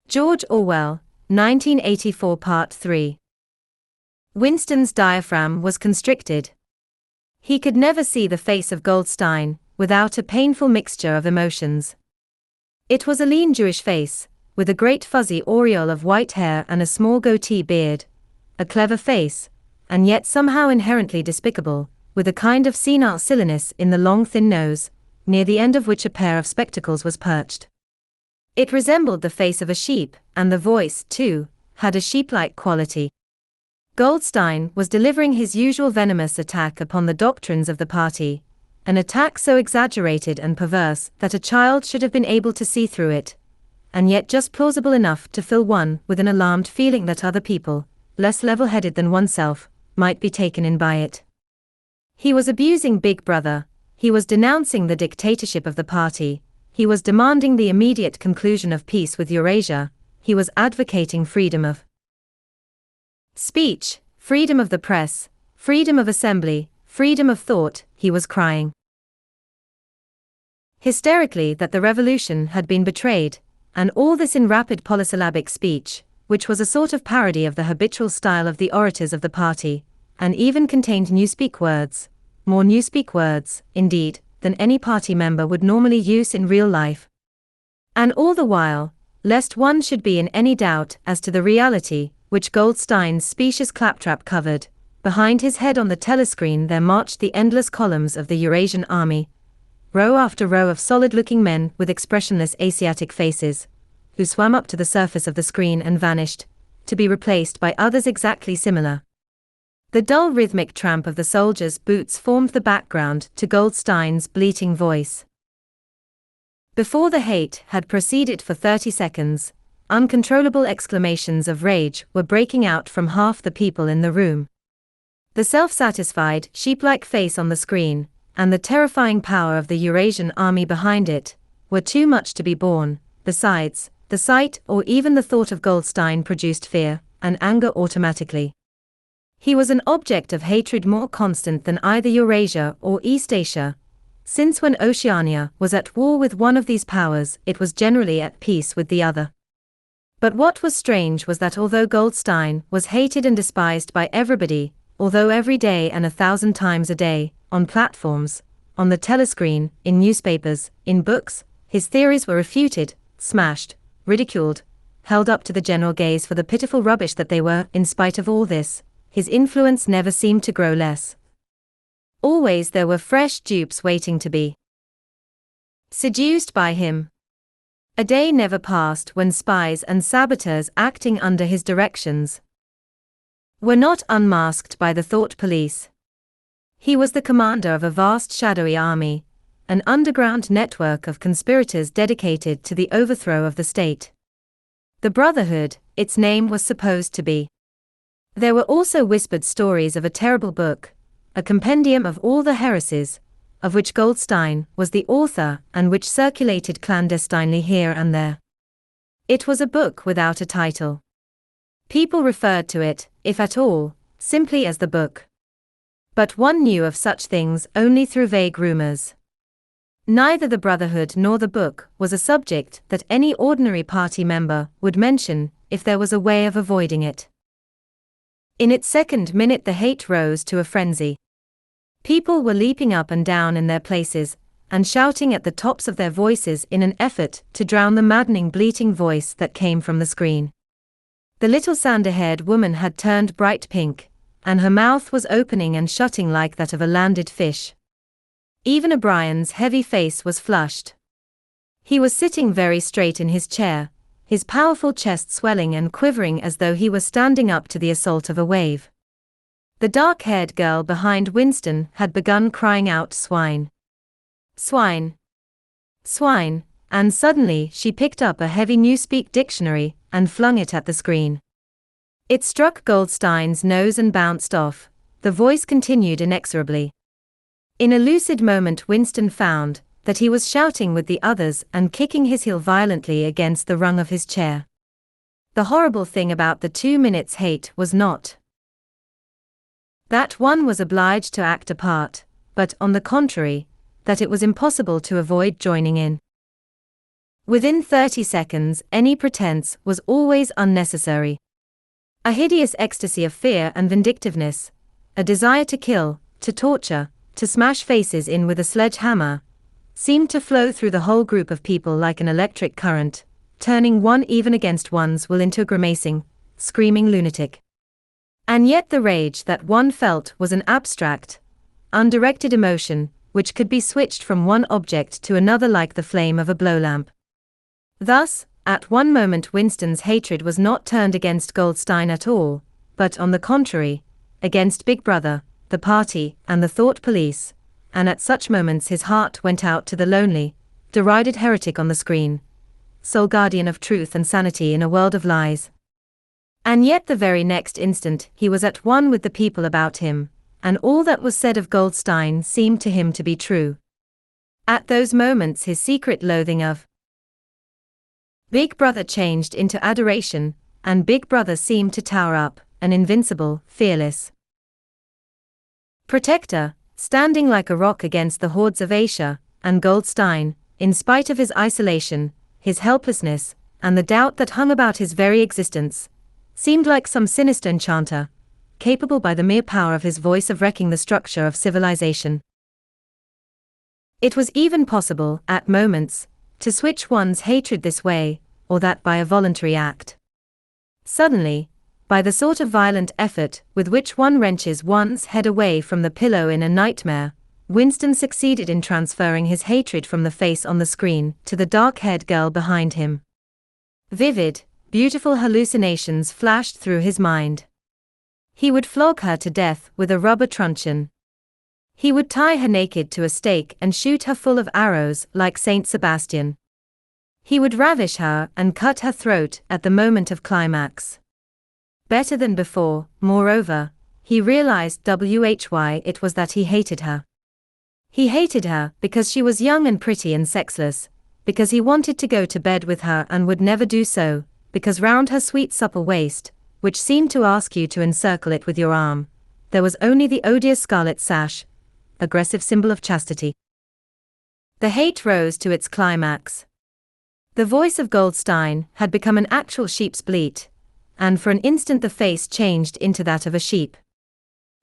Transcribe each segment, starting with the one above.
George Orwell, 1984 Part 3. Winston's diaphragm was constricted. He could never see the face of Goldstein without a painful mixture of emotions. It was a lean Jewish face, with a great fuzzy aureole of white hair and a small goatee beard. A clever face, and yet somehow inherently despicable, with a kind of senile silliness in the long thin nose, near the end of which a pair of spectacles was perched. It resembled the face of a sheep, and the voice, too, had a sheep-like quality. Goldstein was delivering his usual venomous attack upon the doctrines of the party, an attack so exaggerated and perverse that a child should have been able to see through it, and yet just plausible enough to fill one with an alarmed feeling that other people, less level-headed than oneself, might be taken in by it. He was abusing Big Brother, he was denouncing the dictatorship of the party, he was demanding the immediate conclusion of peace with Eurasia, he was advocating freedom of speech, freedom of the press, freedom of assembly, freedom of thought, he was crying hysterically that the revolution had been betrayed, and all this in rapid polysyllabic speech, which was a sort of parody of the habitual style of the orators of the party, and even contained newspeak words, more newspeak words, indeed, than any party member would normally use in real life. And all the while, lest one should be in any doubt as to the reality, which Goldstein's specious claptrap covered, behind his head on the telescreen there marched the endless columns of the Eurasian army, row after row of solid-looking men with expressionless Asiatic faces, who swam up to the surface of the screen and vanished, to be replaced by others exactly similar. The dull rhythmic tramp of the soldiers' boots formed the background to Goldstein's bleating voice. Before the hate had proceeded for 30 seconds, uncontrollable exclamations of rage were breaking out from half the people in the room. The self-satisfied, sheep-like face on the screen, and the terrifying power of the Eurasian army behind it, were too much to be borne. Besides, the sight or even the thought of Goldstein produced fear and anger automatically. He was an object of hatred more constant than either Eurasia or Eastasia, since when Oceania was at war with one of these powers it was generally at peace with the other. But what was strange was that although Goldstein was hated and despised by everybody, although every day and 1,000 times a day, on platforms, on the telescreen, in newspapers, in books, his theories were refuted, smashed, ridiculed, held up to the general gaze for the pitiful rubbish that they were, in spite of all this, his influence never seemed to grow less. Always there were fresh dupes waiting to be seduced by him. A day never passed when spies and saboteurs acting under his directions were not unmasked by the thought police. He was the commander of a vast shadowy army, an underground network of conspirators dedicated to the overthrow of the state. The Brotherhood, its name was supposed to be. There were also whispered stories of a terrible book, a compendium of all the heresies, of which Goldstein was the author and which circulated clandestinely here and there. It was a book without a title. People referred to it, if at all, simply as the book. But one knew of such things only through vague rumors. Neither the Brotherhood nor the book was a subject that any ordinary party member would mention if there was a way of avoiding it. In its second minute the hate rose to a frenzy. People were leaping up and down in their places, and shouting at the tops of their voices in an effort to drown the maddening bleating voice that came from the screen. The little sander-haired woman had turned bright pink, and her mouth was opening and shutting like that of a landed fish. Even O'Brien's heavy face was flushed. He was sitting very straight in his chair, his powerful chest swelling and quivering as though he were standing up to the assault of a wave. The dark-haired girl behind Winston had begun crying out swine. Swine. Swine, and suddenly she picked up a heavy Newspeak dictionary and flung it at the screen. It struck Goldstein's nose and bounced off. The voice continued inexorably. In a lucid moment Winston found that he was shouting with the others and kicking his heel violently against the rung of his chair. The horrible thing about the 2 minutes hate was not that one was obliged to act a part, but, on the contrary, that it was impossible to avoid joining in. Within 30 seconds, any pretense was always unnecessary. A hideous ecstasy of fear and vindictiveness, a desire to kill, to torture, to smash faces in with a sledgehammer, seemed to flow through the whole group of people like an electric current, turning one even against one's will into a grimacing, screaming lunatic. And yet the rage that one felt was an abstract, undirected emotion, which could be switched from one object to another like the flame of a blowlamp. Thus, at one moment Winston's hatred was not turned against Goldstein at all, but on the contrary, against Big Brother, the party, and the thought police, and at such moments his heart went out to the lonely, derided heretic on the screen, sole guardian of truth and sanity in a world of lies. And yet the very next instant he was at one with the people about him, and all that was said of Goldstein seemed to him to be true. At those moments his secret loathing of Big Brother changed into adoration, and Big Brother seemed to tower up, an invincible, fearless protector, standing like a rock against the hordes of Asia, and Goldstein, in spite of his isolation, his helplessness, and the doubt that hung about his very existence, seemed like some sinister enchanter, capable by the mere power of his voice of wrecking the structure of civilization. It was even possible, at moments, to switch one's hatred this way, or that by a voluntary act. Suddenly, by the sort of violent effort with which one wrenches one's head away from the pillow in a nightmare, Winston succeeded in transferring his hatred from the face on the screen to the dark-haired girl behind him. Vivid, beautiful hallucinations flashed through his mind. He would flog her to death with a rubber truncheon. He would tie her naked to a stake and shoot her full of arrows like Saint Sebastian. He would ravish her and cut her throat at the moment of climax. Better than before, moreover, he realized why it was that he hated her. He hated her because she was young and pretty and sexless, because he wanted to go to bed with her and would never do so, because round her sweet supple waist, which seemed to ask you to encircle it with your arm, there was only the odious scarlet sash, aggressive symbol of chastity. The hate rose to its climax. The voice of Goldstein had become an actual sheep's bleat, and for an instant the face changed into that of a sheep.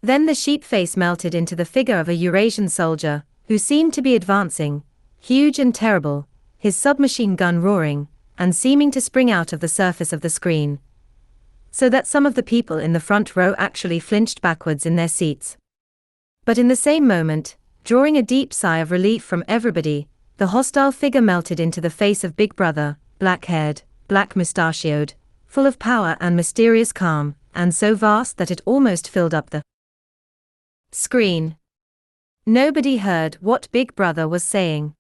Then the sheep face melted into the figure of a Eurasian soldier, who seemed to be advancing, huge and terrible, his submachine gun roaring, and seeming to spring out of the surface of the screen, so that some of the people in the front row actually flinched backwards in their seats. But in the same moment, drawing a deep sigh of relief from everybody, the hostile figure melted into the face of Big Brother, black-haired, black-mustachioed, full of power and mysterious calm, and so vast that it almost filled up the screen. Nobody heard what Big Brother was saying.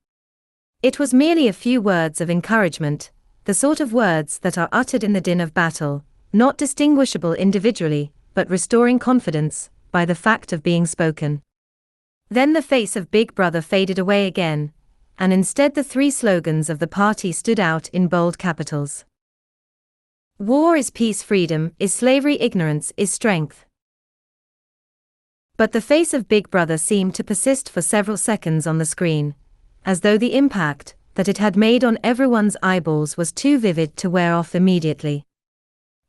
It was merely a few words of encouragement, the sort of words that are uttered in the din of battle, not distinguishable individually, but restoring confidence by the fact of being spoken. Then the face of Big Brother faded away again, and instead the three slogans of the party stood out in bold capitals. War is peace, freedom is slavery, ignorance is strength. But the face of Big Brother seemed to persist for several seconds on the screen, as though the impact that it had made on everyone's eyeballs was too vivid to wear off immediately.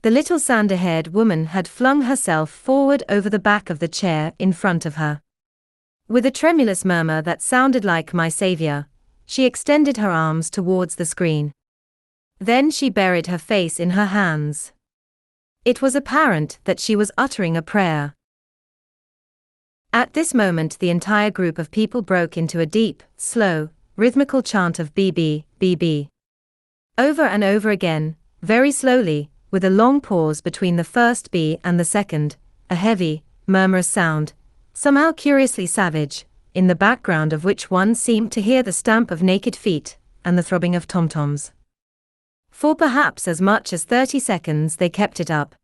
The little sander-haired woman had flung herself forward over the back of the chair in front of her. With a tremulous murmur that sounded like "My Savior," she extended her arms towards the screen. Then she buried her face in her hands. It was apparent that she was uttering a prayer. At this moment the entire group of people broke into a deep, slow, rhythmical chant of BB, BB. Over and over again, very slowly, with a long pause between the first B and the second, a heavy, murmurous sound, somehow curiously savage, in the background of which one seemed to hear the stamp of naked feet, and the throbbing of tom-toms. For perhaps as much as 30 seconds they kept it up.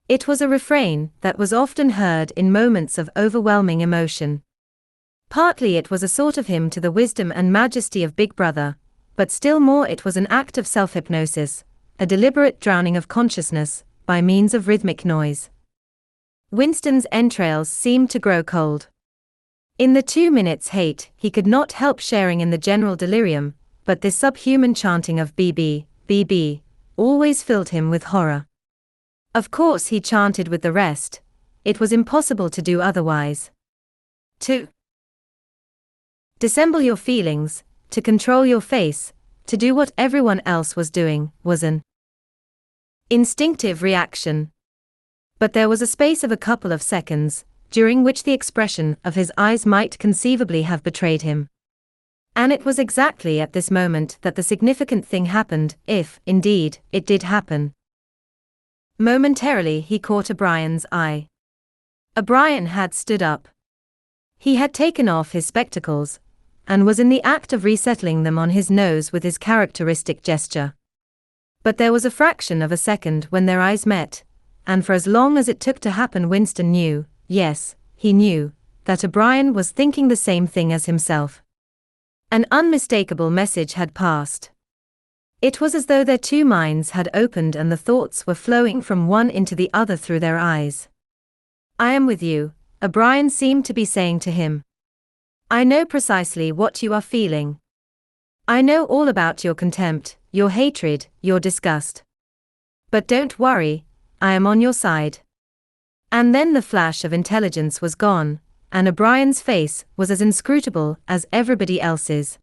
It was a refrain that was often heard in moments of overwhelming emotion. Partly it was a sort of hymn to the wisdom and majesty of Big Brother, but still more it was an act of self-hypnosis, a deliberate drowning of consciousness, by means of rhythmic noise. Winston's entrails seemed to grow cold. In the 2 minutes' hate he could not help sharing in the general delirium, but this subhuman chanting of BB, BB, always filled him with horror. Of course he chanted with the rest. It was impossible to do otherwise. To dissemble your feelings, to control your face, to do what everyone else was doing, was an instinctive reaction. But there was a space of a couple of seconds, during which the expression of his eyes might conceivably have betrayed him. And it was exactly at this moment that the significant thing happened, if, indeed, it did happen. Momentarily he caught O'Brien's eye. O'Brien had stood up. He had taken off his spectacles, and was in the act of resettling them on his nose with his characteristic gesture. But there was a fraction of a second when their eyes met, and for as long as it took to happen Winston knew, yes, he knew, that O'Brien was thinking the same thing as himself. An unmistakable message had passed. It was as though their two minds had opened and the thoughts were flowing from one into the other through their eyes. "I am with you," O'Brien seemed to be saying to him. "I know precisely what you are feeling. I know all about your contempt, your hatred, your disgust. But don't worry, I am on your side." And then the flash of intelligence was gone, and O'Brien's face was as inscrutable as everybody else's.